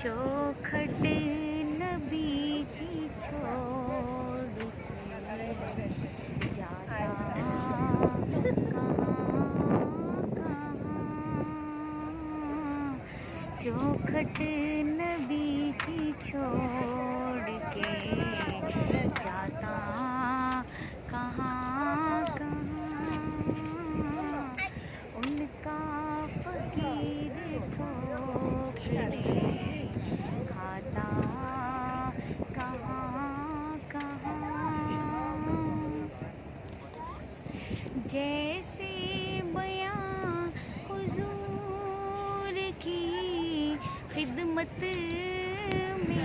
चौखट नबी की छोड़ के जाता चौखट नबी की छोड़ के जाता कहाँ कहाँ उनका फकीर ठोकरे खाता कहाँ कहाँ। जैसे बयां हुजूर की खिदमत में